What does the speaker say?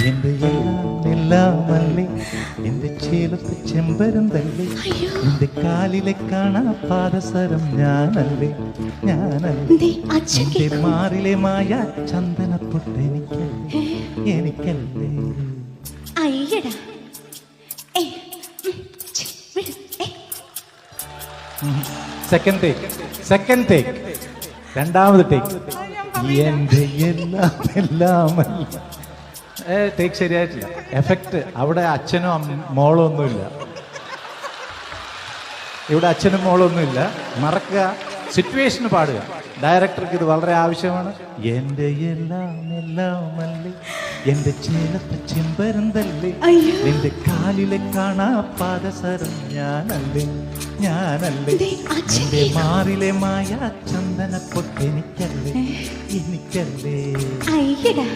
എന്റെ എല്ലാം അല്ലേ, എന്റെ ചേലത്ത് ചെമ്പരം തല്ലേ, എന്റെ കാലിലെ കാണാ പാദസരം ഞാനല്ലേ, ഞാനല്ലേ, എന്റെ മാറിലെ മായ ചന്ദനപ്പൊട്ട് എനിക്കല്ലേ, എനിക്കല്ലേ. അയ്യടാ സെക്കൻഡ് ടേക്ക് രണ്ടാമത് ടേക്ക്. എന്റെ എല്ലാം ടേക്ക് ശരിയായിട്ടില്ല. എഫക്റ്റ് അവിടെ അച്ഛനോ മോളോ ഒന്നുമില്ല, ഇവിടെ അച്ഛനും മോളോ ഒന്നുമില്ല. മറക്കുക, സിറ്റുവേഷന് പാടുക. ഡയറക്ടർക്ക് ഇത് വളരെ ആവശ്യമാണ്. എന്റെ എല്ലാം അല്ലേ, എന്റെ ചേലത്തെ ചെമ്പരം തല്ലേ, എന്റെ കാലിലെ കാണാ പാദസരം ഞാനല്ലേ, ഞാനല്ലേ, എന്റെ മാറിലെ മായ ചന്ദനപ്പൊട്ട് എനിക്കല്ലേ, എനിക്കല്ലേ. അയ്യടാ